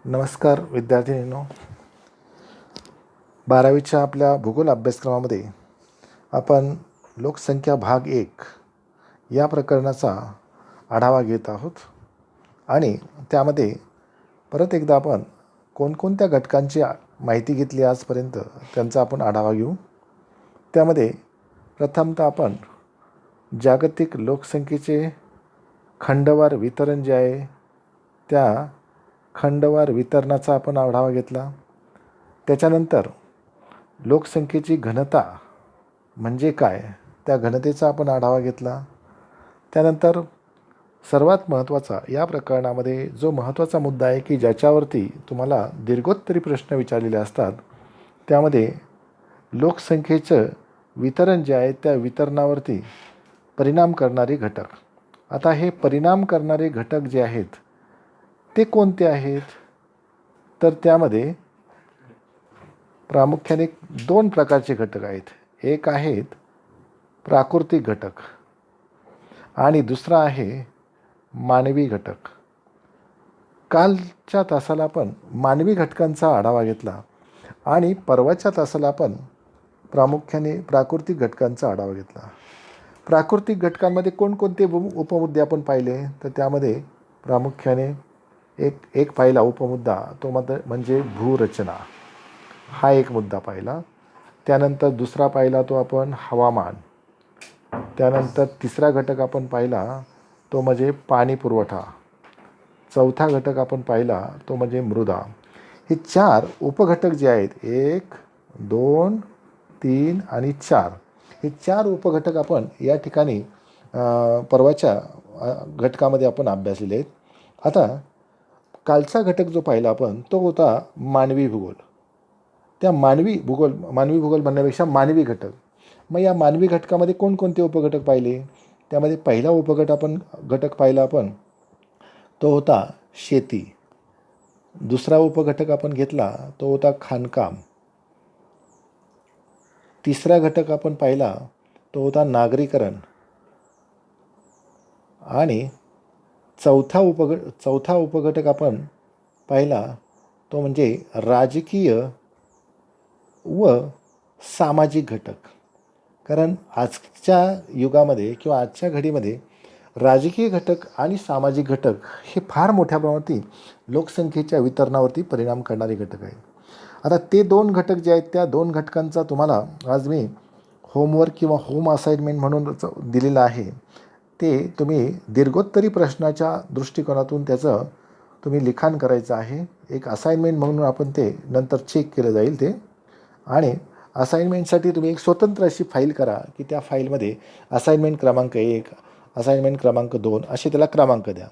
नमस्कार विद्यार्थिनींनो, 12वीच्या आपल्या भूगोल अभ्यासक्रमामध्ये आपण लोकसंख्या भाग 1 या प्रकरणाचा आढावा घेत आहोत. आणि त्यामध्ये परत एकदा आपण कोणकोणत्या घटकांची माहिती घेतली आजपर्यंत त्यांचा आपण आढावा घेऊ. त्यामध्ये प्रथमतः आपण जागतिक लोकसंख्येचे खंडवार वितरण जे आहे त्या खंडवार वितरणाचा आपण आढावा घेतला. त्याच्यानंतर लोकसंख्येची घनता म्हणजे काय त्या घनतेचा आपण आढावा घेतला. त्यानंतर सर्वात महत्त्वाचा या प्रकरणामध्ये जो महत्त्वाचा मुद्दा आहे की ज्याच्यावरती तुम्हाला दीर्घोत्तरी प्रश्न विचारलेले असतात, त्यामध्ये लोकसंख्येचं वितरण जे आहे त्या वितरणावरती परिणाम करणारे घटक. आता हे परिणाम करणारे घटक जे आहेत ते कोणते आहेत, तर त्यामध्ये प्रामुख्याने 2 प्रकारचे घटक आहेत. एक आहेत प्राकृतिक घटक आणि दुसरा आहे मानवी घटक. कालच्या तासाला आपण मानवी घटकांचा आढावा घेतला आणि परवाच्या तासाला आपण प्रामुख्याने प्राकृतिक घटकांचा आढावा घेतला. प्राकृतिक घटकांमध्ये कोणकोणते उपमुद्दे आपण पाहिले, तर त्यामध्ये प्रामुख्याने एक पाहिला उपमुद्दा तो म्हणजे भूरचना, हा एक मुद्दा पाहिला. त्यानंतर दुसरा पाहिला तो आपण हवामान. त्यानंतर तिसरा घटक आपण पाहिला तो म्हणजे पाणी पुरवठा. चौथा घटक आपण पाहिला तो म्हणजे मृदा. हे 4 उपघटक जे आहेत 1, 2, 3 आणि 4, हे 4 उपघटक आपण या ठिकाणी परवाच्या घटकामध्ये आपण अभ्यासलेले आहेत. आता कालचा घटक जो पाहिला आपण तो होता मानवी भूगोल. त्या मानवी भूगोल म्हणण्यापेक्षा मानवी घटक. मग या मानवी घटकामध्ये कोणकोणते उपघटक पाहिले, त्यामध्ये पहिला घटक पाहिला आपण तो होता शेती. दुसरा उपघटक आपण घेतला तो होता खाणकाम. तिसरा घटक आपण पाहिला तो होता नागरीकरण. आणि चौथा उपघटक आपण पाहिला तो म्हणजे राजकीय व सामाजिक घटक. कारण आजच्या युगामध्ये किंवा आजच्या घडीमध्ये राजकीय घटक आणि सामाजिक घटक हे फार मोठ्या प्रमाणात लोकसंख्येच्या वितरणावरती परिणाम करणारे घटक आहेत. आता ते 2 घटक जे आहेत त्या 2 घटकांचा तुम्हाला आज मी होमवर्क किंवा होम असाइनमेंट म्हणून दिलेलं आहे. ते तुम्ही दीर्घोत्तरी प्रश्नाच्या दृष्टिकोनातून त्याचं तुम्ही लिखाण करायचं आहे. एक असाइनमेंट म्हणून आपण ते नंतर चेक केलं जाईल ते. आणि असाइनमेंटसाठी तुम्ही एक स्वतंत्र अशी फाईल करा की त्या फाईलमध्ये असाइनमेंट क्रमांक 1, असाइनमेंट क्रमांक 2 असे त्याला क्रमांक द्या.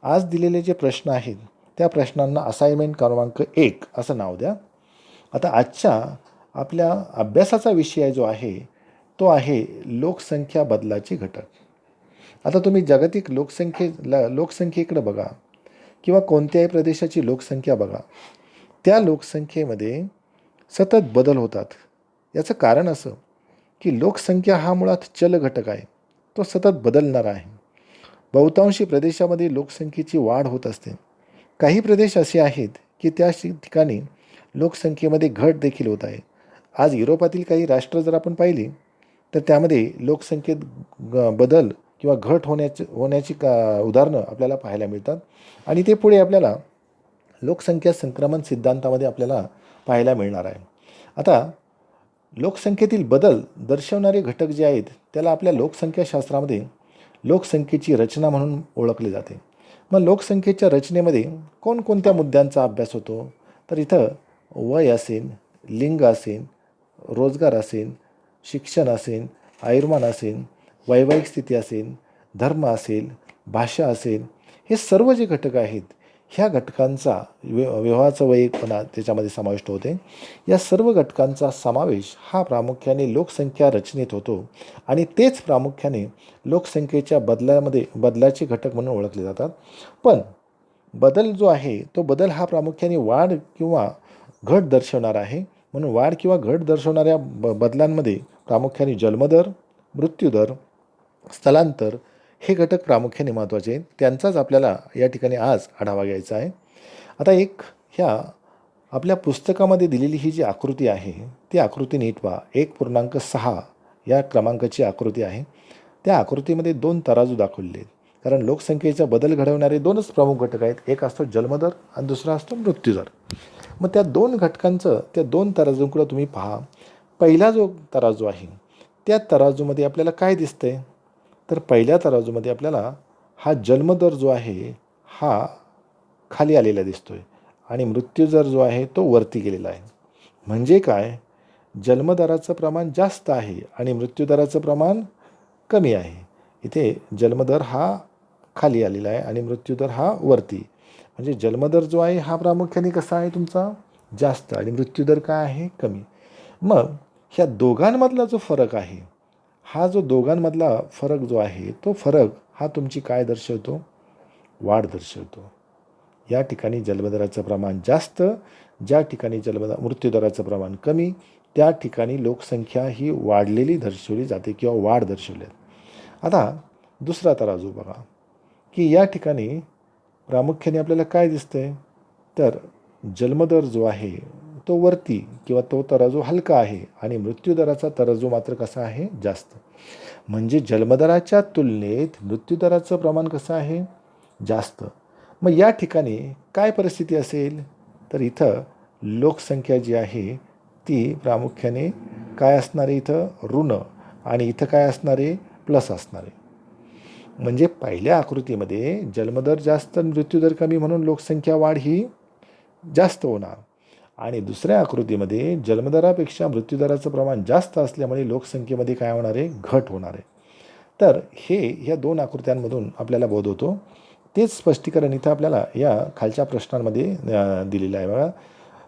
आज दिलेले जे प्रश्न आहेत त्या प्रश्नांना असाइनमेंट क्रमांक 1 असं नाव द्या. आता आजच्या आपल्या अभ्यासाचा विषय जो आहे तो आहे लोकसंख्या बदलाचे घटक. आता तुम्ही जागतिक लोकसंख्येकडे बघा किंवा कोणत्याही प्रदेशाची लोकसंख्या बघा, त्या लोकसंख्येमध्ये सतत बदल होतात. याचं कारण असं की लोकसंख्या हा मुळात चल घटक आहे, तो सतत बदलणारा आहे. बहुतांशी प्रदेशामध्ये लोकसंख्येची वाढ होत असते. काही प्रदेश असे आहेत की त्या ठिकाणी लोकसंख्येमध्ये घट देखील होत आहे. आज युरोपातील काही राष्ट्र जर आपण पाहिली तर त्यामध्ये लोकसंख्येत बदल किंवा घट होण्याची उदाहरणं आपल्याला पाहायला मिळतात. आणि ते पुढे आपल्याला लोकसंख्या संक्रमण सिद्धांतामध्ये आपल्याला पाहायला मिळणार आहे. आता लोकसंख्येतील बदल दर्शवणारे घटक जे आहेत त्याला आपल्या लोकसंख्याशास्त्रामध्ये लोकसंख्येची रचना म्हणून ओळखले जाते. मग लोकसंख्येच्या रचनेमध्ये कोणकोणत्या मुद्द्यांचा अभ्यास होतो, तर इथं वय असेल, लिंग असेल, रोजगार असेल, शिक्षण असेल, आयुर्मान असेल, वैवाहिक स्थिती असेल, धर्म असेल, भाषा असेल, हे सर्व जे घटक आहेत ह्या घटकांचा विवाहाचं वयपणा त्याच्यामध्ये समाविष्ट होते. या सर्व घटकांचा समावेश हा प्रामुख्याने लोकसंख्या रचनेत होतो आणि तेच प्रामुख्याने लोकसंख्येच्या बदलाचे घटक म्हणून ओळखले जातात. पण बदल जो आहे तो बदल हा प्रामुख्याने वाढ किंवा घट दर्शवणार आहे. म्हणून वाढ किंवा घट दर्शवणाऱ्या बदलांमध्ये प्रामुख्याने जन्मदर, मृत्यूदर, स्थलांतर हे घटक प्रामुख्याने महत्त्वाचे आहेत. त्यांचाच आपल्याला या ठिकाणी आज आढावा घ्यायचा आहे. आता ह्या आपल्या पुस्तकामध्ये दिलेली ही जी आकृती आहे ती आकृती नीट पहा. 1.6 या क्रमांकाची आकृती आहे. त्या आकृतीमध्ये 2 तराजू दाखवलेले आहेत. कारण लोकसंख्येचा बदल घडवणारे 2च प्रमुख घटक आहेत. एक असतो जन्मदर आणि दुसरा असतो मृत्यूदर. मग त्या 2 घटकांचं त्या 2 तराजूंकडे तुम्ही पहा. पहिला जो तराजू आहे त्या तराजूमध्ये आपल्याला काय दिसतंय? तर पहिल्या तराजूमध्ये आपल्याला हा जन्मदर जो आहे हा खाली आलेला दिसतोय आणि मृत्यूदर जो आहे तो वरती गेलेला आहे. म्हणजे काय? जन्मदराचं प्रमाण जास्त आहे आणि मृत्यूदराचं प्रमाण कमी आहे. इथे जन्मदर हा खाली आलेला आहे आणि मृत्यूदर हा वरती. म्हणजे जन्मदर जो आहे हा प्रामुख्याने कसा आहे तुमचा? जास्त आणि मृत्यूदर काय आहे? कमी. मग ह्या दोघांमधला जो फरक आहे हा जो दोघांमधला फरक जो आहे तो फरक हा तुमची काय दर्शवतो? वाढ दर्शवतो. या ठिकाणी जन्मदराचं प्रमाण जास्त, ज्या ठिकाणी मृत्यूदराचं प्रमाण कमी, त्या ठिकाणी लोकसंख्या ही वाढलेली दर्शवली जाते किंवा वाढ दर्शवली जाते. आता दुसरा तराजू बघा की या ठिकाणी प्रामुख्याने आपल्याला काय दिसतंय? तर जन्मदर जो आहे तो वरती किंवा तो तराजू हलका आहे आणि मृत्यूदराचा तराजू मात्र कसा आहे? जास्त. म्हणजे जन्मदराच्या तुलनेत मृत्यूदराचं प्रमाण कसं आहे? जास्त. मग या ठिकाणी काय परिस्थिती असेल? तर इथं लोकसंख्या जी आहे ती प्रामुख्याने काय असणार आहे? इथं ऋण आणि इथं काय असणार आहे? प्लस असणार आहे. म्हणजे पहिल्या आकृतीमध्ये जन्मदर जास्त मृत्यूदर कमी म्हणून लोकसंख्या वाढ ही जास्त होणार आणि दुसऱ्या आकृतीमध्ये जन्मदरापेक्षा मृत्यूदराचं प्रमाण जास्त असल्यामुळे लोकसंख्येमध्ये काय होणार आहे? घट होणार आहे. तर हे ह्या 2 आकृत्यांमधून आपल्याला बोध होतो. तेच स्पष्टीकरण इथं आपल्याला या खालच्या प्रश्नांमध्ये दिलेलं आहे बघा.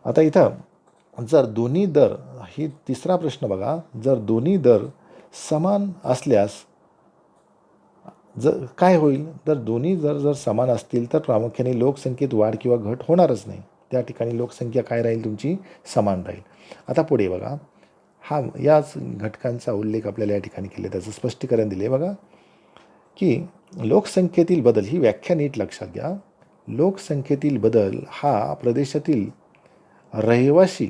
आता इथं जर दोन्ही दर ही तिसरा प्रश्न बघा. जर दोन्ही दर समान असल्यास जर काय होईल? तर दोन्ही जर समान असतील तर प्रामुख्याने लोकसंख्येत वाढ किंवा घट होणारच नाही. त्या ठिकाणी लोकसंख्या काय राहील? तुमची समान राहील. आता पुढे बघा. याच घटकांचा उल्लेख आपल्याला या ठिकाणी केले, त्याचं स्पष्टीकरण दिले बघा की लोकसंख्येतील बदल ही व्याख्या नीट लक्षात घ्या. लोकसंख्येतील बदल हा प्रदेशातील रहिवासी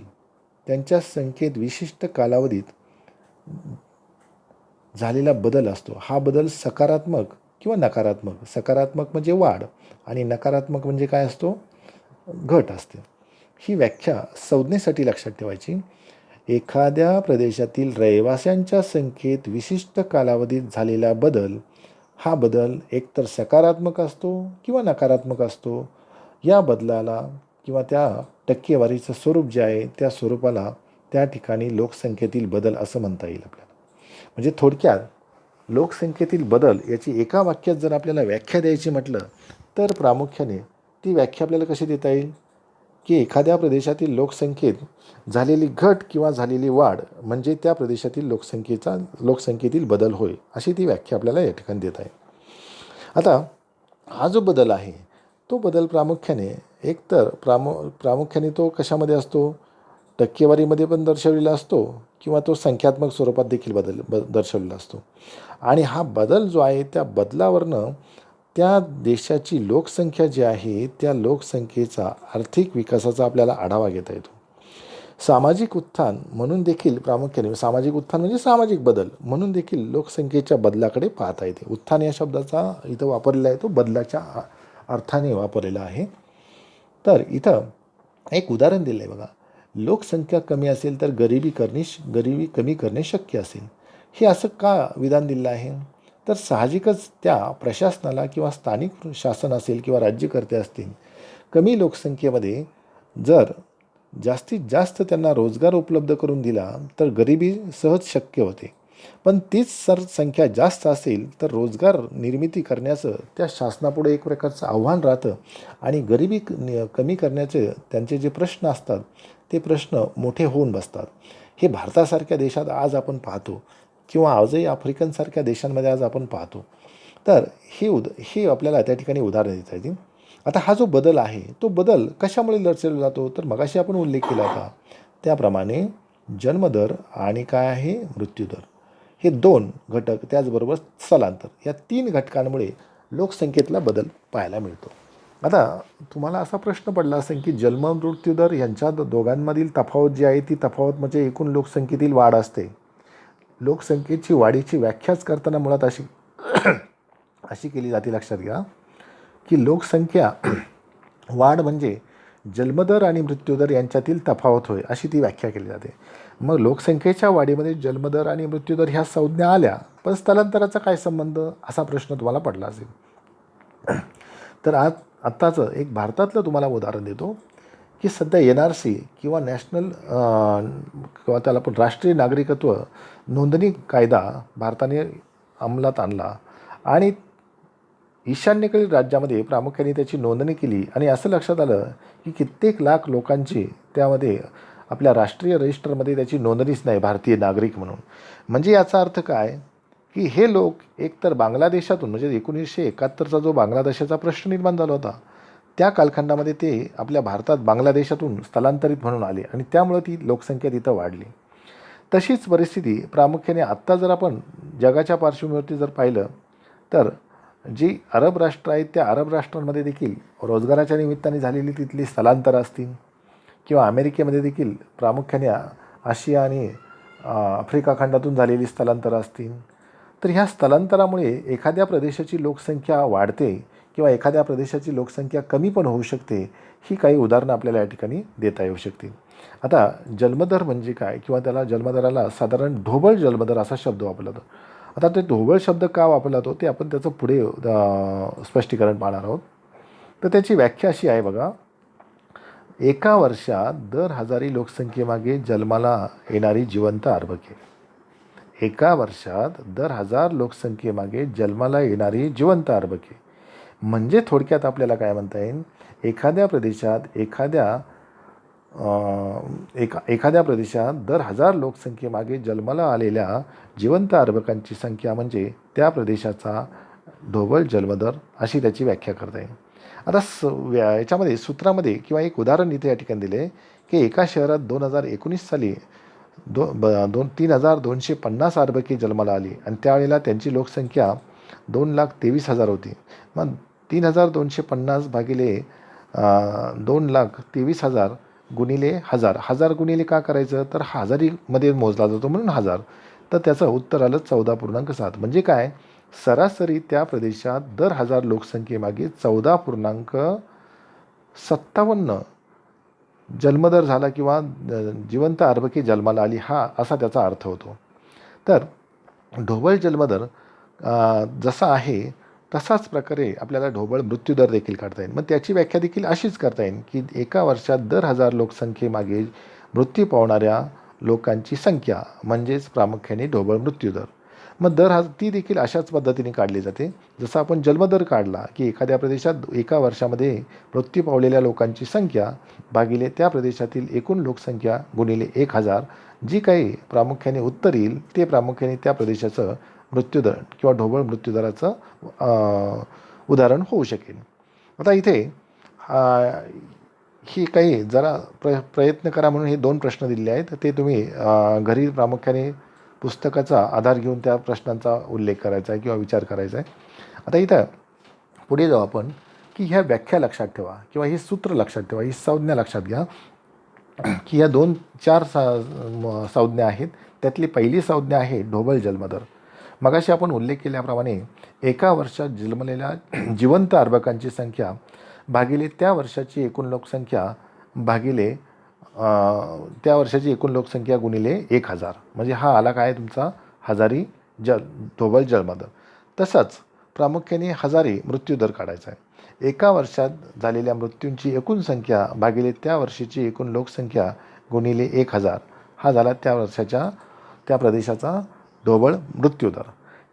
त्यांच्या संख्येत विशिष्ट कालावधीत झालेला बदल असतो. हा बदल सकारात्मक किंवा नकारात्मक. सकारात्मक म्हणजे वाढ आणि नकारात्मक म्हणजे काय असतो? घट असते. ही व्याख्या संज्ञेसाठी लक्षात ठेवायची. एखाद्या प्रदेशातील रहिवाशांच्या संख्येत विशिष्ट कालावधीत झालेला बदल हा बदल एकतर सकारात्मक असतो किंवा नकारात्मक असतो. या बदलाला किंवा त्या टक्केवारीचं स्वरूप जे आहे त्या स्वरूपाला त्या ठिकाणी लोकसंख्येतील बदल असं म्हणता येईल आपल्याला. म्हणजे थोडक्यात लोकसंख्येतील बदल याची एका वाक्यात जर आपल्याला व्याख्या द्यायची म्हटलं तर प्रामुख्याने ती व्याख्या आपल्याला कशी देता येईल की एखाद्या प्रदेशातील लोकसंख्येत झालेली घट किंवा झालेली वाढ म्हणजे त्या प्रदेशातील लोकसंख्येतील बदल होय, अशी ती व्याख्या आपल्याला या ठिकाणी देता येईल. आता हा जो बदल आहे तो बदल प्रामुख्याने एकतर प्रामुख्याने तो कशामध्ये असतो? टक्केवारीमध्ये पण दर्शवलेला असतो किंवा तो संख्यात्मक स्वरूपात देखील दर्शवलेला असतो. आणि हा बदल जो आहे त्या बदलावरनं त्या देशाची लोकसंख्या जी आहे त्या लोकसंख्येचा आर्थिक विकासाचा आपल्याला आढावा घेता येतो. सामाजिक उत्थान म्हणून देखील प्रामुख्याने सामाजिक उत्थान म्हणजे सामाजिक बदल म्हणून देखील लोकसंख्येच्या बदलाकडे पाहता येते. उत्थान या शब्दाचा इथं वापरलेला आहे तो बदलाच्या अर्थाने वापरलेला आहे. तर इथं एक उदाहरण दिलं आहे बघा. लोकसंख्या कमी असेल तर गरिबी कमी करणे शक्य असेल. हे असं का विधान दिलं आहे? तर साहजिकच त्या प्रशासनाला किंवा स्थानिक शासन असेल किंवा राज्यकर्ते असतील, कमी लोकसंख्येमध्ये जर जास्तीत जास्त त्यांना रोजगार उपलब्ध करून दिला तर गरिबी सहज शक्य होते. पण तीच संख्या जास्त असेल तर रोजगार निर्मिती करण्याचं त्या शासनापुढे एक प्रकारचं आव्हान राहतं आणि गरिबी कमी करण्याचे त्यांचे जे प्रश्न असतात ते प्रश्न मोठे होऊन बसतात. हे भारतासारख्या देशात आज आपण पाहतो किंवा आजही आफ्रिकनसारख्या देशांमध्ये आज आपण पाहतो. तर हे आपल्याला त्या ठिकाणी उदाहरण देता येतील. आता हा जो बदल आहे तो बदल कशामुळे दर्शवला जातो? तर मगाशी आपण उल्लेख केला होता त्याप्रमाणे जन्मदर आणि काय आहे? मृत्यूदर. हे 2 घटक त्याचबरोबर स्थलांतर या 3 घटकांमुळे लोकसंख्येतला बदल पाहायला मिळतो. आता तुम्हाला असा प्रश्न पडला असेल की जन्म मृत्यू दर यांच्या दोघांमधील तफावत जी आहे ती तफावत म्हणजे एकूण लोकसंख्येतील वाढ असते. लोकसंख्येची वाढीची व्याख्याच करताना मुळात अशी अशी केली जाते, लक्षात घ्या, की लोकसंख्या वाढ म्हणजे जन्मदर आणि मृत्यूदर यांच्यातील तफावत होय, अशी ती व्याख्या केली जाते. मग लोकसंख्येच्या वाढीमध्ये जन्मदर आणि मृत्यूदर ह्या संज्ञा आल्या, पण स्थलांतराचा काय संबंध, असा प्रश्न तुम्हाला पडला असेल. तर आत्ताचं एक भारतातलं तुम्हाला उदाहरण देतो की सध्या NRC किंवा नॅशनल किंवा त्याला पण राष्ट्रीय नागरिकत्व नोंदणी कायदा भारताने अंमलात आणला आणि ईशान्येकडील राज्यामध्ये प्रामुख्याने त्याची नोंदणी केली आणि असं लक्षात आलं की कित्येक लाख लोकांची त्यामध्ये आपल्या राष्ट्रीय रजिस्टरमध्ये त्याची नोंदणीच नाही भारतीय नागरिक म्हणून. म्हणजे याचा अर्थ काय की हे लोक एकतर बांगलादेशातून, म्हणजे 1971चा जो बांगलादेशाचा प्रश्न निर्माण झाला होता त्या कालखंडामध्ये ते आपल्या भारतात बांगलादेशातून स्थलांतरित म्हणून आले आणि त्यामुळे ती लोकसंख्या तिथं वाढली. तशीच परिस्थिती प्रामुख्याने आत्ता जर आपण जगाच्या पार्श्वभूमीवरती जर पाहिलं तर जी अरब राष्ट्र आहेत त्या अरब राष्ट्रांमध्ये देखील रोजगाराच्या निमित्ताने झालेली तिथली स्थलांतरं असतील किंवा अमेरिकेमध्ये देखील प्रामुख्याने आशिया आणि आफ्रिका खंडातून झालेली स्थलांतरं असतील. तर ह्या स्थलांतरामुळे एखाद्या प्रदेशाची लोकसंख्या वाढते किंवा एखाद्या प्रदेशाची लोकसंख्या कमी पण होऊ शकते, ही काही उदाहरणं आपल्याला या ठिकाणी देता येऊ शकतील. आता जन्मदर म्हणजे काय किंवा त्याला जन्मदराला साधारण ढोबळ जन्मदर असा शब्द वापरला जातो. आता ते ढोबळ शब्द का वापरला जातो ते आपण त्याचं पुढे स्पष्टीकरण पाहणार आहोत. तर त्याची व्याख्या अशी आहे बघा, एका वर्षात दर हजारी लोकसंख्येमागे जन्माला येणारी जिवंत अर्भके. एका वर्षात दर 1000 लोकसंख्येमागे जन्माला येणारी जिवंत अर्भके. म्हणजे थोडक्यात आपल्याला काय म्हणता येईल, एखाद्या प्रदेशात एखाद्या प्रदेशात दर 1000 लोकसंख्येमागे जन्माला आलेल्या जिवंत अर्भकांची संख्या म्हणजे त्या प्रदेशाचा ढोबळ जन्मदर, अशी त्याची व्याख्या करता येईल. आता याच्यामध्ये सूत्रामध्ये किंवा एक उदाहरण इथे या ठिकाणी दिले की एका शहरात 2019 साली 3,250 अर्भके जन्माला आली आणि त्यावेळेला त्यांची लोकसंख्या 2,23,000 होती. मग 3,250 भागिले 2,23,000 गुणिले 1000 गुणिले का करायचं, तर हजारीमध्ये मोजला जातो म्हणून 1000. तर त्याचं उत्तर आलं 14.7. म्हणजे काय, सरासरी त्या प्रदेशात दर 1000 लोकसंख्येमागे 14.57 जन्मदर झाला किंवा जिवंत अर्भके जन्माला आली, असा त्याचा अर्थ होतो. तर ढोबळ जन्मदर जसा आहे तसाच प्रकारे आपल्याला ढोबळ मृत्यूदर देखील काढता येईल. मग त्याची व्याख्या देखील अशीच करता येईल की एका वर्षात दर 1000 लोकसंख्येमागे मृत्यू पावणाऱ्या लोकांची संख्या म्हणजेच प्रामुख्याने ढोबळ मृत्यूदर. मग ती देखील अशाच पद्धतीने काढली जाते जसं आपण जन्मदर काढला की एखाद्या प्रदेशात एका वर्षामध्ये मृत्यू पावलेल्या लोकांची संख्या भागिले त्या प्रदेशातील एकूण लोकसंख्या गुणिले 1000. जी काही प्रामुख्याने उत्तर येईल ते प्रामुख्याने त्या प्रदेशाचं मृत्यूदर किंवा ढोबळ मृत्यूदराचं उदाहरण होऊ शकेल. आता इथे ही काही जरा प्रयत्न करा म्हणून हे 2 प्रश्न दिलेले आहेत. ते तुम्ही घरी प्रामुख्याने पुस्तकाचा आधार घेऊन त्या प्रश्नांचा उल्लेख करायचा आहे किंवा विचार करायचा आहे. आता इथं पुढे जाऊ आपण की ह्या व्याख्या लक्षात ठेवा किंवा ही सूत्र लक्षात ठेवा, ही संज्ञा लक्षात घ्या की ह्या 4 संज्ञा आहेत. त्यातली पहिली संज्ञा आहे ढोबळ जन्मदर. मगाशी आपण उल्लेख केल्याप्रमाणे एका वर्षात जन्मलेल्या जिवंत अर्भकांची संख्या भागिले त्या वर्षाची एकूण लोकसंख्या भागिले त्या वर्षाची एकूण लोकसंख्या गुणिले 1000. म्हणजे हा आला काय तुमचा हजारी ढोबळ जन्मदर. तसंच प्रामुख्याने हजारी मृत्यूदर काढायचा आहे. एका वर्षात झालेल्या मृत्यूंची एकूण संख्या भागिले त्या वर्षीची एकूण लोकसंख्या गुणिले 1000 हा झाला त्या वर्षाच्या त्या प्रदेशाचा ढोबळ मृत्यूदर.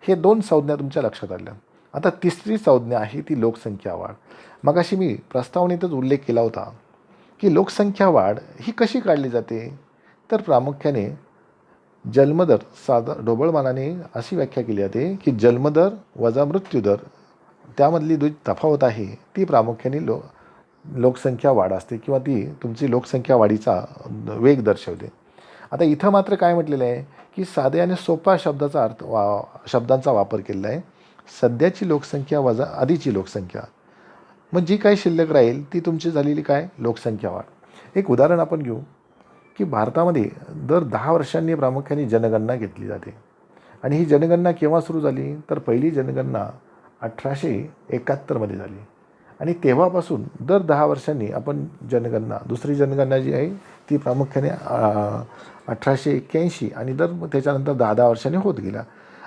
हे 2 संज्ञा तुमच्या लक्षात आल्या. आता तिसरी संज्ञा आहे ती लोकसंख्या वाढ. मगाशी मी प्रस्तावनेतच उल्लेख केला होता की लोकसंख्या वाढ ही कशी काढली जाते, तर प्रामुख्याने जन्मदर ढोबळमानाने अशी व्याख्या केली जाते की जन्मदर वजा मृत्यूदर त्यामधली जी तफावत आहे ती प्रामुख्याने लोकसंख्या वाढ असते किंवा ती तुमची लोकसंख्या वाढीचा वेग दर्शवते. आता इथं मात्र काय म्हटलेलं आहे की साध्या आणि सोपा शब्दांचा वापर केलेला आहे. सध्याची लोकसंख्या वजा आधीची लोकसंख्या. मग जी काही शिल्लक राहील ती तुमची झालेली काय लोकसंख्या वाढ. एक उदाहरण आपण घेऊ की भारतामध्ये दर 10 वर्षांनी प्रामुख्याने जनगणना घेतली जाते. आणि ही जनगणना केव्हा सुरू झाली तर पहिली जनगणना 1871मध्ये झाली. आणि तेव्हापासून दर 10 वर्षांनी आपण जनगणना दुसरी जनगणना जी आहे ती प्रामुख्याने 1881 आणि दर त्याच्यानंतर 10-10 वर्षांनी होत गेला.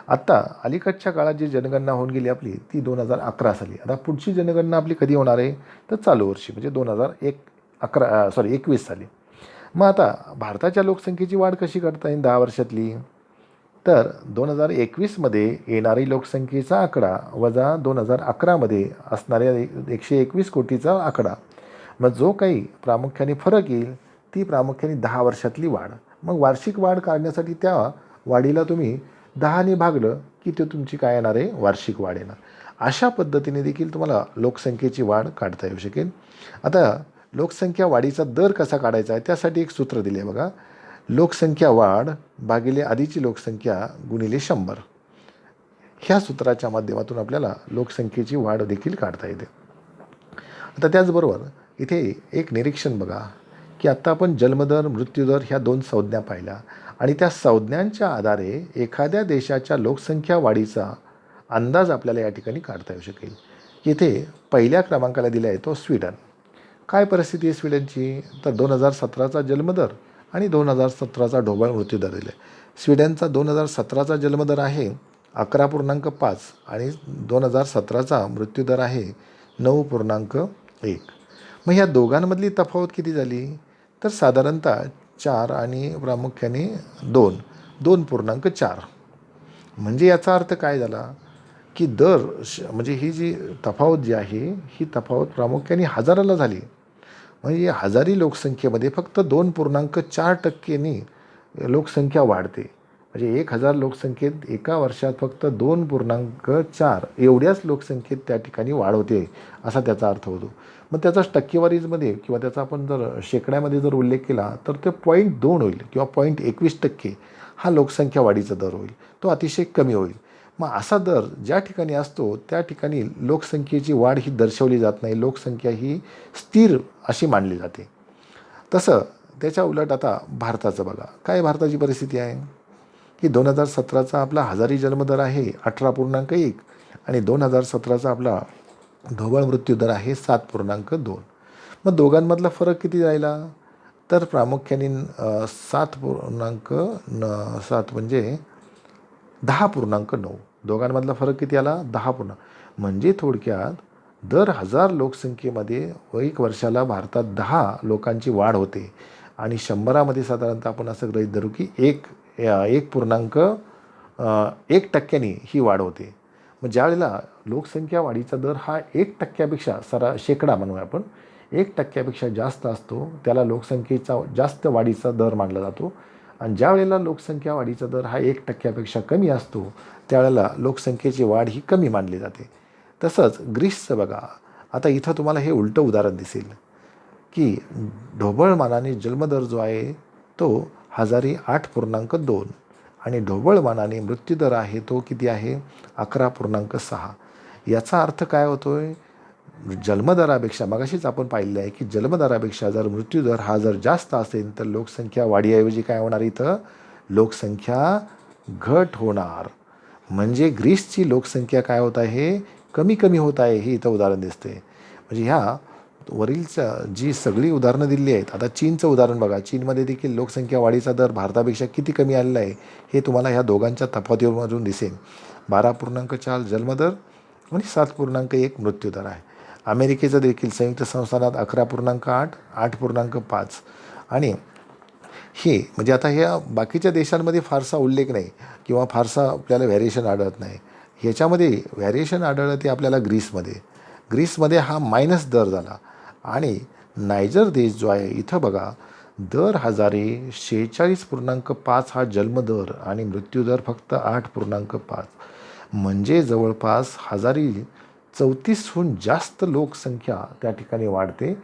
आत्ता अलीकडच्या काळात जी जनगणना होऊन गेली आपली ती 2011 साली. आता पुढची जनगणना आपली कधी होणार आहे तर चालू वर्षी म्हणजे 2021 साली. मग आता भारताच्या लोकसंख्येची वाढ कशी करता येईल 10 वर्षातली तर 2021मध्ये येणारी लोकसंख्येचा आकडा वजा 2011मध्ये असणाऱ्या 121 कोटीचा आकडा. मग जो काही प्रामुख्याने फरक येईल ती प्रामुख्याने 10 वर्षातली वाढ. मग वार्षिक वाढ काढण्यासाठी त्या वाढीला तुम्ही 10ने भागलं की ते तुमची काय येणार आहे वार्षिक वाढ येणार. अशा पद्धतीने देखील तुम्हाला लोकसंख्येची वाढ काढता येऊ शकेल. आता लोकसंख्या वाढीचा दर कसा काढायचा आहे त्यासाठी एक सूत्र दिले आहे बघा. लोकसंख्या वाढ भागिले आधीची लोकसंख्या गुणिले 100. ह्या सूत्राच्या माध्यमातून आपल्याला लोकसंख्येची वाढ देखील काढता येते. आता त्याचबरोबर इथे एक निरीक्षण बघा की आत्ता आपण जन्मदर मृत्यूदर ह्या 2 संज्ञा पाहिल्या आणि त्या संज्ञांच्या आधारे एखाद्या देशाच्या लोकसंख्या वाढीचा अंदाज आपल्याला या ठिकाणी काढता येऊ शकेल. इथे पहिल्या क्रमांकाला दिला आहे तो स्वीडन. काय परिस्थिती आहे स्वीडनची तर 2017चा जन्मदर आणि 2017चा ढोबळ मृत्यूदर दिले. स्वीडनचा 2017चा जन्मदर आहे 11.5 आणि 2017चा मृत्यूदर आहे 9.1. मग ह्या दोघांमधली तफावत किती झाली तर साधारणतः 4 आणि प्रामुख्याने 2.4. म्हणजे याचा अर्थ काय झाला की म्हणजे ही जी तफावत जी आहे ही तफावत प्रामुख्याने हजाराला झाली. म्हणजे हजारी लोकसंख्येमध्ये फक्त 2.4%नी लोकसंख्या वाढते. म्हणजे 1000 लोकसंख्येत एका वर्षात फक्त 2.4 एवढ्याच लोकसंख्येत त्या ठिकाणी वाढ होते असा त्याचा अर्थ होतो. मग त्याचा टक्केवारीमध्ये किंवा त्याचा आपण जर शेकड्यामध्ये जर उल्लेख केला तर ते 0.2 होईल किंवा 0.21% हा लोकसंख्या वाढीचा दर होईल. तो अतिशय कमी होईल. मग असा दर ज्या ठिकाणी असतो त्या ठिकाणी लोकसंख्येची वाढ ही दर्शवली जात नाही. लोकसंख्या ही स्थिर अशी मानली जाते. तसं त्याच्या उलट आता भारताचं बघा. काय भारताची परिस्थिती आहे की 2017चा आपला हजारी जन्मदर आहे 18.1 आणि 2017चा आपला ढोबळ मृत्यूदर आहे 7.2. मग दोघांमधला फरक किती राहिला तर प्रामुख्याने 7 म्हणजे 10.9. दोघांमधला फरक किती आला 10. म्हणजे थोडक्यात दर 1000 लोकसंख्येमध्ये एक वर्षाला भारतात 10 लोकांची वाढ होते आणि 100मध्ये साधारणतः आपण असं गृहीत धरू की 1.1% ही वाढ होते. मग ज्यावेळेला लोकसंख्या वाढीचा दर हा 1%पेक्षा शेकडा म्हणूया आपण 1%पेक्षा जास्त असतो त्याला लोकसंख्येचा जास्त वाढीचा दर मानला जातो. आणि ज्या वेळेला लोकसंख्या वाढीचा दर हा 1%पेक्षा कमी असतो त्यावेळेला लोकसंख्येची वाढ ही कमी मानली जाते. तसंच ग्रीसचं बघा. आता इथं तुम्हाला हे उलटं उदाहरण दिसेल की ढोबळमानाने जन्मदर जो आहे तो हजारी 8.2 आणि ढोबळमानाने मृत्यूदर आहे तो किती आहे 11.6. याचा अर्थ काय होतो आहे जन्मदरापेक्षा मगाशीच आपण पाहिलं आहे की जन्मदरापेक्षा जर मृत्यूदर हा जर जास्त असेल तर लोकसंख्या वाढीऐवजी काय होणार इथं लोकसंख्या घट होणार. म्हणजे ग्रीसची लोकसंख्या काय होत आहे कमी कमी होत आहे हे इथं उदाहरण दिसते. म्हणजे ह्या वरीलच्या जी सगळी उदाहरणं दिली आहेत. आता चीनचं उदाहरण बघा. चीनमध्ये देखील लोकसंख्या वाढीचा दर भारतापेक्षा किती कमी आलेला आहे हे तुम्हाला ह्या दोघांच्या तफावतीवरून दिसेल. 12.4 जन्मदर आणि 7.1 मृत्यूदर आहे. अमेरिकेचं देखील संयुक्त संस्थानात 11.8 8.5 आणि हे म्हणजे आता ह्या बाकीच्या देशांमध्ये फारसा उल्लेख नाही किंवा फारसा आपल्याला व्हॅरिएशन आढळत नाही. ह्याच्यामध्ये व्हॅरिएशन आढळलं ते आपल्याला ग्रीसमध्ये हा मायनस दर झाला. आणि नायजर देश जो आहे इथं बघा दर हजारी 46.5 हा जन्मदर आणि मृत्यूदर फक्त 8.5. म्हणजे जवळपास हजारी 34हून जास्त लोकसंख्या त्या ठिकाणी वाढते.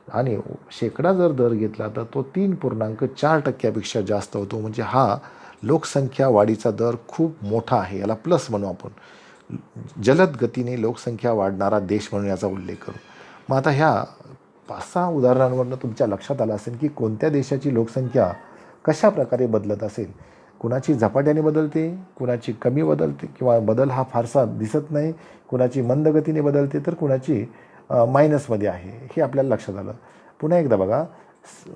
आणि शेकडा जर दर घेतला तर तो 3.4%पेक्षा जास्त होतो. म्हणजे हा लोकसंख्या वाढीचा दर खूप मोठा आहे. याला प्लस म्हणू आपण. जलद गतीने लोकसंख्या वाढणारा देश म्हणून याचा उल्लेख करू. मग आता ह्या 5-6 उदाहरणांवरून तुमच्या लक्षात आलं असेल की कोणत्या देशाची लोकसंख्या कशा प्रकारे बदलत असेल. कुणाची झपाट्याने बदलते, कुणाची कमी बदलते किंवा बदल हा फारसा दिसत नाही, कुणाची मंद गतीने बदलते, तर कुणाची मायनसमध्ये आहे, हे आपल्याला लक्षात आलं. पुन्हा एकदा बघा,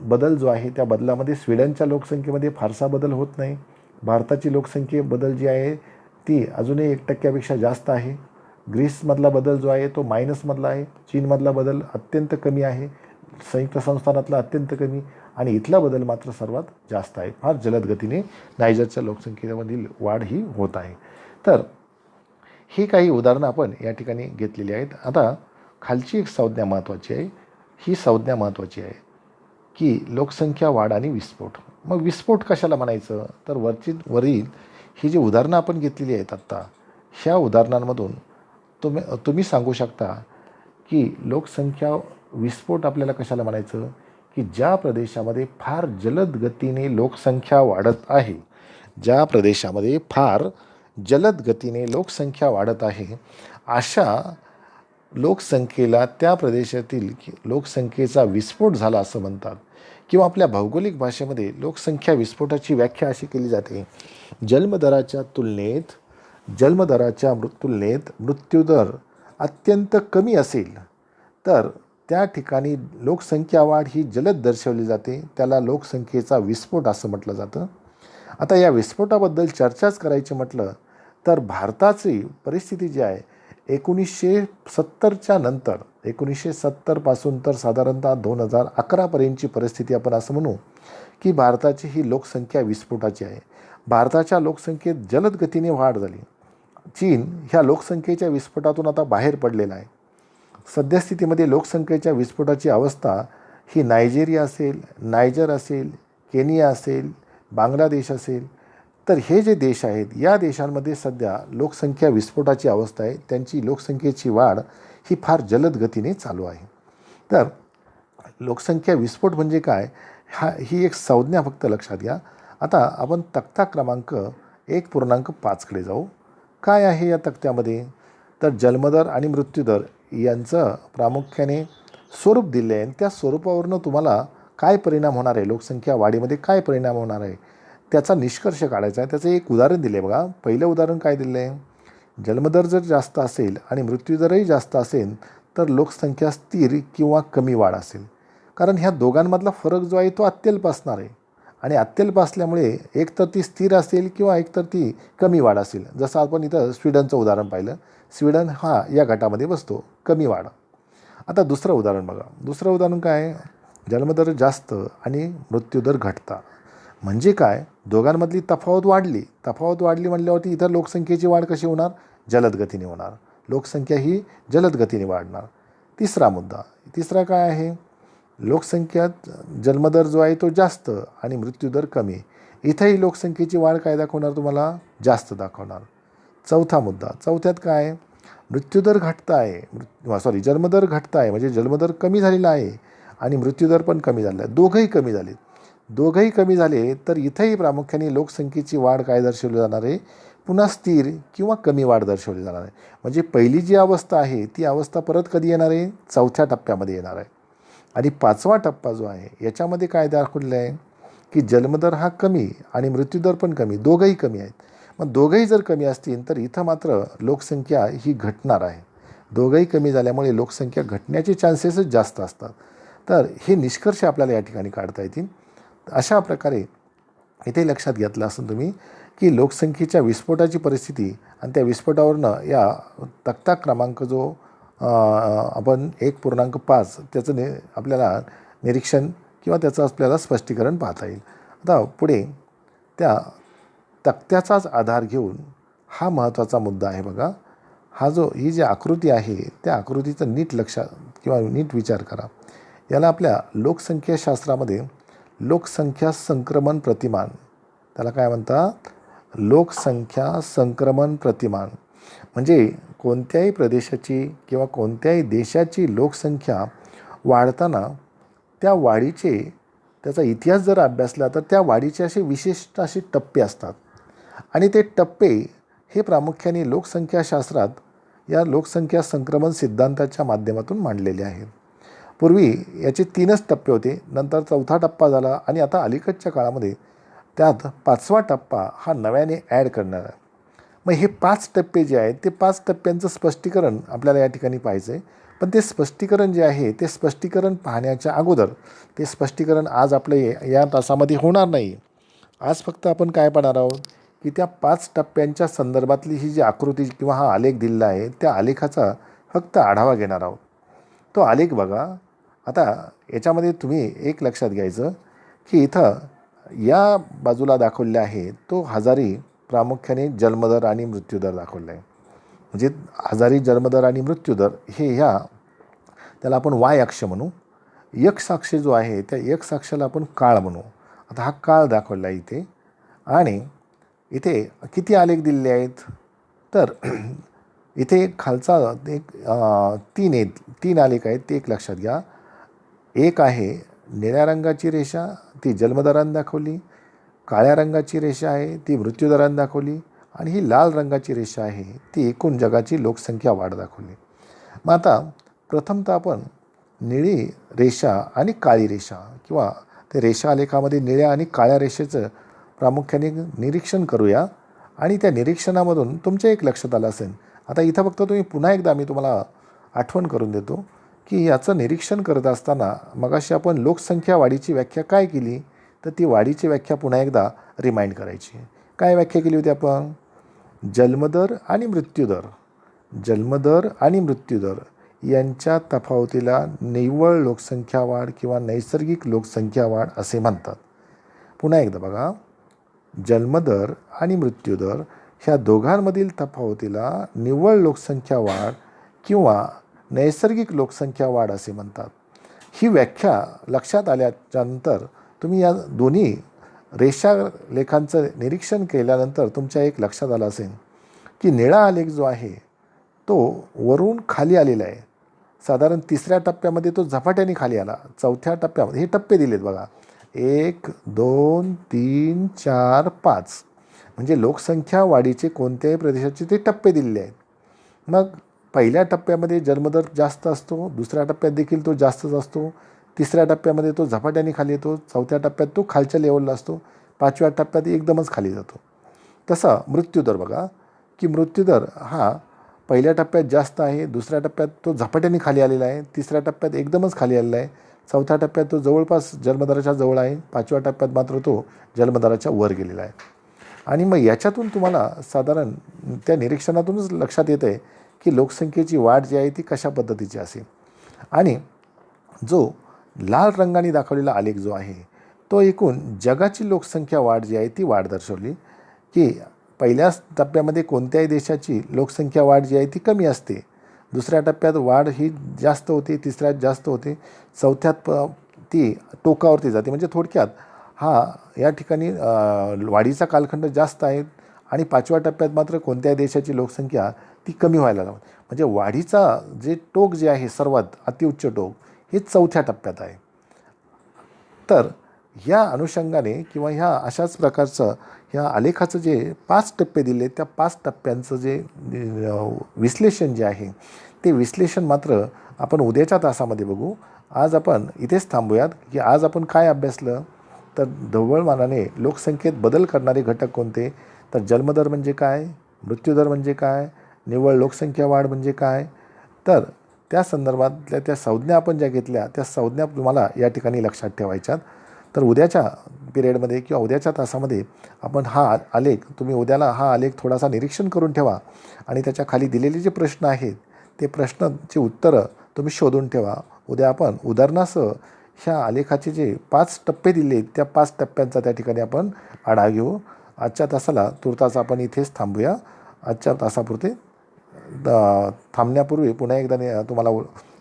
बदल जो आहे त्या बदलामध्ये स्वीडनच्या लोकसंख्येमध्ये फारसा बदल होत नाही. भारताची लोकसंख्ये बदल जी आहे ती अजूनही 1% जास्त आहे. ग्रीसमधला बदल जो आहे तो मायनसमधला आहे. चीनमधला बदल अत्यंत कमी आहे. संयुक्त संस्थानातला अत्यंत कमी आणि इथला बदल मात्र सर्वात जास्त आहे. फार जलद गतीने नायजरच्या लोकसंख्येमधील वाढ ही होत आहे. तर ही काही उदाहरणं आपण या ठिकाणी घेतलेली आहेत. आता खालची एक संज्ञा महत्त्वाची आहे. ही संज्ञा महत्त्वाची आहे की लोकसंख्या वाढ आणि विस्फोट. मग विस्फोट कशाला म्हणायचं, तर वरील ही जी उदाहरणं आपण घेतलेली आहेत आत्ता, ह्या उदाहरणांमधून तुम्ही सांगू शकता की लोकसंख्या विस्फोट आपल्याला कशाला म्हणायचं, की ज्या प्रदेशामध्ये फार जलद गतीने लोकसंख्या वाढत आहे, ज्या प्रदेशामध्ये फार जलद गतीने लोकसंख्या वाढत आहे, अशा लोकसंख्येला त्या प्रदेशातील लोकसंख्येचा विस्फोट झाला असं म्हणतात. किंवा आपल्या भौगोलिक भाषेमध्ये लोकसंख्या विस्फोटाची व्याख्या अशी केली जाते, जन्मदराच्या तुलनेत मृत्यूदर अत्यंत कमी असेल तर त्या ठिकाणी लोकसंख्या वाढ ही जलद दर्शवली जाते, त्याला लोकसंख्येचा विस्फोट असं म्हटलं जातं. आता या विस्फोटाबद्दल चर्चाच करायची म्हटलं तर भारताची परिस्थिती जी आहे 1970च्या नंतर 1970पासून तर साधारणतः 2011पर्यंतची परिस्थिती आपण असं म्हणू की भारताची ही लोकसंख्या विस्फोटाची आहे. भारताच्या लोकसंख्येत जलद गतीने वाढ झाली. चीन ह्या लोकसंख्येच्या विस्फोटातून आता बाहेर पडलेला आहे. सद्यस्थितीमध्ये लोकसंख्येच्या विस्फोटाची अवस्था ही नायजर असेल, केनिया असेल, बांगलादेश असेल, तर हे जे देश आहेत या देशांमध्ये सध्या लोकसंख्या विस्फोटाची अवस्था आहे. त्यांची लोकसंख्येची वाढ ही फार जलद गतीने चालू आहे. तर लोकसंख्या विस्फोट म्हणजे काय, ही एक संज्ञा फक्त लक्षात घ्या. आता आपण तक्ता क्रमांक 1.5कडे जाऊ. काय आहे या तक्त्यामध्ये, तर जन्मदर आणि मृत्यूदर यांचं प्रामुख्याने स्वरूप दिले आहे. त्या स्वरूपावरून तुम्हाला काय परिणाम होणार आहे, लोकसंख्या वाढीमध्ये काय परिणाम होणार आहे त्याचा निष्कर्ष काढायचा आहे. त्याचं एक उदाहरण दिले बघा. पहिलं उदाहरण काय दिलं आहे, जन्मदर जर जास्त असेल आणि मृत्यूदरही जास्त असेल तर लोकसंख्या स्थिर किंवा कमी वाढ असेल. कारण ह्या दोघांमधला फरक जो आहे तो अत्यल्प असणार आहे आणि अत्यल्प असल्यामुळे एकतर ती स्थिर असेल किंवा एकतर ती कमी वाढ असेल. जसं आपण इथं स्वीडनचं उदाहरण पाहिलं, स्वीडन हा या गटामध्ये बसतो, कमी वाढ. आता दुसरं उदाहरण बघा. दुसरं उदाहरण काय, जन्मदर जास्त आणि मृत्यूदर घटता. म्हणजे काय, दोघांमधली तफावत वाढली म्हणल्यावरती इतर लोकसंख्येची वाढ कशी होणार, जलद गतीने होणार. लोकसंख्या ही जलद गतीने वाढणार. तिसरा काय आहे, लोकसंख्यात जन्मदर जो आहे तो जास्त आणि मृत्यूदर कमी. इथंही लोकसंख्येची वाढ काय दाखवणार, तुम्हाला जास्त दाखवणार. चौथ्यात काय, मृत्यूदर घटता आहे, जन्मदर घटता आहे म्हणजे जन्मदर कमी झालेला आहे आणि मृत्यूदर पण कमी झाला आहे. दोघंही कमी झाले तर इथंही प्रामुख्याने लोकसंख्येची वाढ काय दर्शवली जाणार आहे, पुन्हा स्थिर किंवा कमी वाढ दर्शवली जाणार आहे. म्हणजे पहिली जी अवस्था आहे ती अवस्था परत कधी येणार आहे, चौथ्या टप्प्यामध्ये येणार आहे. आणि 5वा टप्पा जो आहे याच्यामध्ये काय दाखवलेलं आहे की जन्मदर हा कमी आणि मृत्यूदर पण कमी, दोघंही कमी आहेत. मग दोघंही जर कमी असतील तर इथं मात्र लोकसंख्या ही घटणार आहे. दोघंही कमी झाल्यामुळे लोकसंख्या घटण्याचे चान्सेसच जास्त असतात. तर हे निष्कर्ष आपल्याला या ठिकाणी काढता येतील. अशा प्रकारे इथे लक्षात घेतलं असेल तुम्ही की लोकसंख्येच्या विस्फोटाची परिस्थिती आणि त्या विस्फोटावरनं या तक्ता क्रमांक जो आपण 1.5 त्याचं आपल्याला निरीक्षण किंवा त्याचं आपल्याला स्पष्टीकरण पाहता येईल. आता पुढे त्या तक्त्याचाच आधार घेऊन हा महत्त्वाचा मुद्दा आहे बघा. ही जी आकृती आहे त्या आकृतीचं नीट लक्षात किंवा नीट विचार करा. याला आपल्या लोकसंख्याशास्त्रामध्ये लोकसंख्या संक्रमण प्रतिमान, त्याला काय म्हणतात, लोकसंख्या संक्रमण प्रतिमान. म्हणजे कोणत्याही प्रदेशाची किंवा कोणत्याही देशाची लोकसंख्या वाढताना त्याचा इतिहास जर अभ्यासला तर त्या वाढीचे असे विशिष्ट असे टप्पे असतात आणि ते टप्पे हे प्रामुख्याने लोकसंख्याशास्त्रात या लोकसंख्या संक्रमण सिद्धांताच्या माध्यमातून मांडलेले आहेत. पूर्वी याचे 3च टप्पे होते, नंतर 4था टप्पा झाला आणि आता अलीकडच्या काळामध्ये त्यात 5वा टप्पा हा नव्याने ॲड करणार आहे. मग हे 5 टप्पे जे आहेत ते 5 टप्प्यांचं स्पष्टीकरण आपल्याला या ठिकाणी पाहिजे आहे. पण ते स्पष्टीकरण जे आहे ते स्पष्टीकरण पाहण्याच्या अगोदर ते स्पष्टीकरण आज आपले या तासामध्ये होणार नाही. आज फक्त आपण काय पाहणार आहोत की त्या 5 टप्प्यांच्या संदर्भातली ही जी आकृती किंवा हा आलेख दिलेला आहे त्या आलेखाचा फक्त आढावा घेणार आहोत. तो आलेख बघा. आता याच्यामध्ये तुम्ही एक लक्षात घ्यायचं की इथं या बाजूला दाखवलेला आहे तो हजारी प्रामुख्याने जन्मदर आणि मृत्यूदर दाखवला आहे. म्हणजे हजारी जन्मदर आणि मृत्यूदर हे त्याला आपण वाय अक्ष म्हणू. यक्ष अक्ष जो आहे त्या यक्ष अक्षाला आपण काळ म्हणू. आता हा काळ दाखवला आहे इथे. आणि इथे किती आलेख दिलेले आहेत तर इथे खालचा एक 3 आलेख आहेत ते एक लक्षात घ्या. एक आहे निळ्या रंगाची रेषा, ती जन्मदराने दाखवली. काळ्या रंगाची रेषा आहे ती मृत्यूदराने दाखवली. आणि ही लाल रंगाची रेषा आहे ती एकूण जगाची लोकसंख्या वाढ दाखवली. मग आता प्रथमतः आपण निळी रेषा आणि काळी रेषा किंवा ते रेषा आलेखामध्ये निळ्या आणि काळ्या रेषेचं प्रामुख्याने निरीक्षण करूया. आणि त्या निरीक्षणामधून तुमच्या एक लक्षात आलं असेल. आता इथं फक्त पुन्हा एकदा मी तुम्हाला आठवण करून देतो की याचं निरीक्षण करत असताना मगाशी आपण लोकसंख्या वाढीची व्याख्या काय केली तर ती वाढीची व्याख्या पुन्हा एकदा रिमाइंड करायची. काय व्याख्या केली होती आपण? जन्मदर आणि मृत्यूदर. जन्मदर आणि मृत्यूदर यांच्या तफावतीला निव्वळ लोकसंख्या वाढ किंवा नैसर्गिक लोकसंख्या वाढ असे म्हणतात. पुन्हा एकदा बघा. जन्मदर आणि मृत्यूदर ह्या दोघांमधील तफावतीला निव्वळ लोकसंख्या वाढ किंवा नैसर्गिक लोकसंख्या वाढ असे म्हणतात. ही व्याख्या लक्षात आल्याच्यानंतर तुम्ही या दोन्ही रेषालेखांचं निरीक्षण केल्यानंतर तुमच्या एक लक्षात आलं असेल की निळा आलेख जो आहे तो वरून खाली आलेला आहे. साधारण 3ऱ्या टप्प्यामध्ये तो झपाट्याने खाली आला. 4थ्या टप्प्यामध्ये हे टप्पे दिलेत बघा. 1 2 3 4 5 म्हणजे लोकसंख्या वाढीचे कोणत्याही प्रदेशाचे ते टप्पे दिलेले आहेत. मग पहिल्या टप्प्यामध्ये जन्मदर जास्त असतो, दुसऱ्या टप्प्यात देखील तो जास्तच असतो, 3ऱ्या टप्प्यामध्ये तो झपाट्याने खाली येतो, 4थ्या टप्प्यात तो खालच्या लेवलला असतो, 5व्या टप्प्यात एकदमच खाली जातो. तसा मृत्यूदर बघा की मृत्यूदर हा पहिल्या टप्प्यात जास्त आहे, दुसऱ्या टप्प्यात तो झपाट्याने खाली आलेला आहे, 3ऱ्या टप्प्यात एकदमच खाली आलेला आहे, 4थ्या टप्प्यात तो जवळपास जन्मदराच्या जवळ आहे, 5व्या टप्प्यात मात्र तो जन्मदराच्या वर गेलेला आहे. आणि मग याच्यातून तुम्हाला साधारण त्या निरीक्षणातूनच लक्षात येतं आहे की लोकसंख्येची वाढ जी आहे ती कशा पद्धतीची असेल. आणि जो लाल रंगाने दाखवलेला आलेख जो आहे तो एकूण जगाची लोकसंख्या वाढ जी आहे ती वाढ दर्शवली की पहिल्या टप्प्यामध्ये कोणत्याही देशाची लोकसंख्या वाढ जी आहे ती कमी असते, दुसऱ्या टप्प्यात वाढ ही जास्त होते, तिसऱ्यात जास्त होते, 4थ्यात ती टोकावरती जाते. म्हणजे थोडक्यात या ठिकाणी वाढीचा कालखंड जास्त आहे आणि 5व्या टप्प्यात मात्र कोणत्याही देशाची लोकसंख्या ती कमी व्हायला लागते. म्हणजे वाढीचा जे टोक जे आहे सर्वात अतिउच्च टोक हे 4थ्या टप्प्यात आहे. तर ह्या अनुषंगाने किंवा ह्या अशाच प्रकारचं ह्या आलेखाचं जे 5 टप्पे दिले त्या 5 टप्प्यांचं जे विश्लेषण जे आहे ते विश्लेषण मात्र आपण उद्याच्या तासामध्ये बघू. आज आपण इथेच थांबूयात की आज आपण काय अभ्यासलं तर ढवळमानाने लोकसंख्येत बदल करणारे घटक कोणते तर जन्मदर म्हणजे काय, मृत्यूदर म्हणजे काय, निव्वळ लोकसंख्या वाढ म्हणजे काय. तर त्या संदर्भातल्या त्या संज्ञा आपण ज्या घेतल्या त्या संज्ञा तुम्हाला या ठिकाणी लक्षात ठेवायच्यात. तर उद्याच्या पिरियडमध्ये किंवा उद्याच्या तासामध्ये आपण तुम्ही उद्याला हा आलेख थोडासा निरीक्षण करून ठेवा आणि त्याच्या खाली दिलेले जे प्रश्न आहेत ते प्रश्नांची उत्तरं तुम्ही शोधून ठेवा. उद्या आपण उदाहरणासह ह्या आलेखाचे जे 5 टप्पे दिले त्या 5 टप्प्यांचा त्या ठिकाणी आपण आढावा घेऊ. आजच्या तासाला तुर्तास आपण इथेच थांबूया. आजच्या तासापुरते थांबण्यापूर्वी पुन्हा एकदा तुम्हाला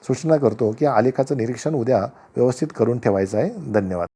सूचना करतो की आलेखाचं निरीक्षण उद्या व्यवस्थित करून ठेवायचं आहे. धन्यवाद.